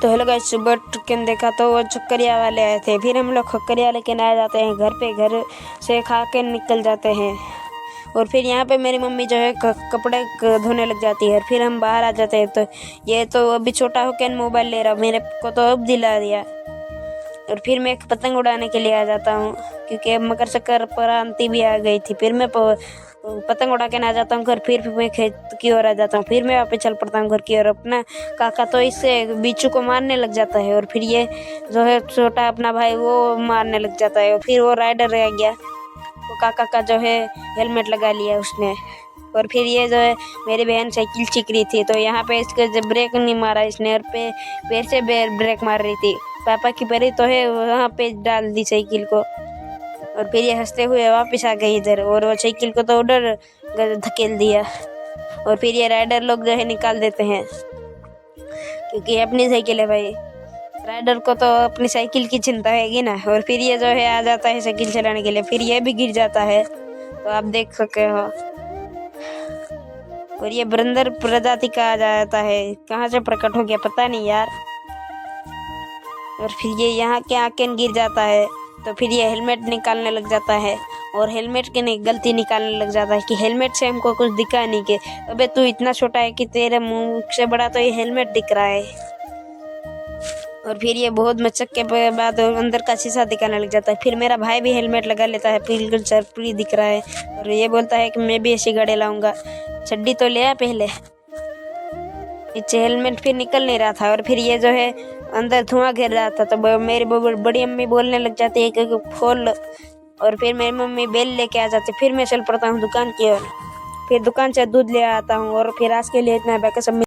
तो hello guys, सुबह chicken देखा तो वो चक्करिया वाले आए थे। फिर हम लोग खक्करिया लेके आ जाते हैं घर पे, घर से खा के निकल जाते हैं। और फिर यहाँ पे मेरी मम्मी जो है कपड़े धोने लग जाती है। और फिर हम बाहर आ जाते हैं। तो ये तो अभी छोटा होकर मोबाइल ले रहा, मेरे को तो अब दिला दिया। और फिर मैं एक पतंग उड़ाने के लिए आ जाता हूँ, क्योंकि अब मकर संक्रांति भी आ गई थी। फिर मैं पतंग उड़ा के ना जाता हूँ घर। फिर मैं खेत की ओर आ जाता हूँ। फिर मैं वापस चल पड़ता हूँ घर की ओर। अपना काका तो इससे बिच्छू को मारने लग जाता है। और फिर ये जो है छोटा अपना भाई वो मारने लग जाता है। और फिर वो राइडर रह गया, वो काका का जो है हेलमेट लगा लिया उसने। और फिर ये जो है मेरी बहन साइकिल सीख रही थी, तो यहाँ पे इसके जब ब्रेक नहीं मारा इसने, और पैर से ब्रेक मार रही थी। पापा की परी तो है वहाँ पे डाल दी साइकिल को। और फिर ये हंसते हुए वापस आ गई इधर, और वो साइकिल को तो उधर धकेल दिया। और फिर ये राइडर लोग जो है निकाल देते हैं, क्योंकि अपनी साइकिल है भाई, राइडर को तो अपनी साइकिल की चिंता हैगी ना। और फिर ये जो है आ जाता है साइकिल चलाने के लिए। फिर ये भी गिर जाता है, तो आप देख सकते हो। और ये बंदर प्रजाति का आ जाता है, कहाँ से प्रकट हो गया पता नहीं यार। और फिर ये यहाँ के आके गिर जाता है, तो फिर ये हेलमेट निकालने लग जाता है। और हेलमेट की गलती निकालने लग जाता है कि हेलमेट से हमको कुछ दिखा नहीं के। अबे तू इतना छोटा है कि तेरे मुंह से बड़ा तो ये हेलमेट दिख रहा है। और फिर ये बहुत मचक के बाद अंदर का शीशा दिखाने लग जाता है। फिर मेरा भाई भी हेलमेट लगा लेता है, बिल्कुल चरपड़ी दिख रहा है। और ये बोलता है कि मैं भी ऐसी गाड़ी लाऊंगा। छड्डी तो ले आ पहले। पीछे हेलमेट फिर निकल नहीं रहा था। और फिर ये जो है अंदर धुआं घेर रहा था, तो मेरी बड़ी अम्मी बोलने लग जाती है कि खोल। और फिर मेरी मम्मी बेल लेके आ जाती। फिर मैं चल पड़ता हूँ दुकान की ओर। फिर दुकान से दूध ले आता हूँ। और फिर आज के लिए इतना है, बाकी सब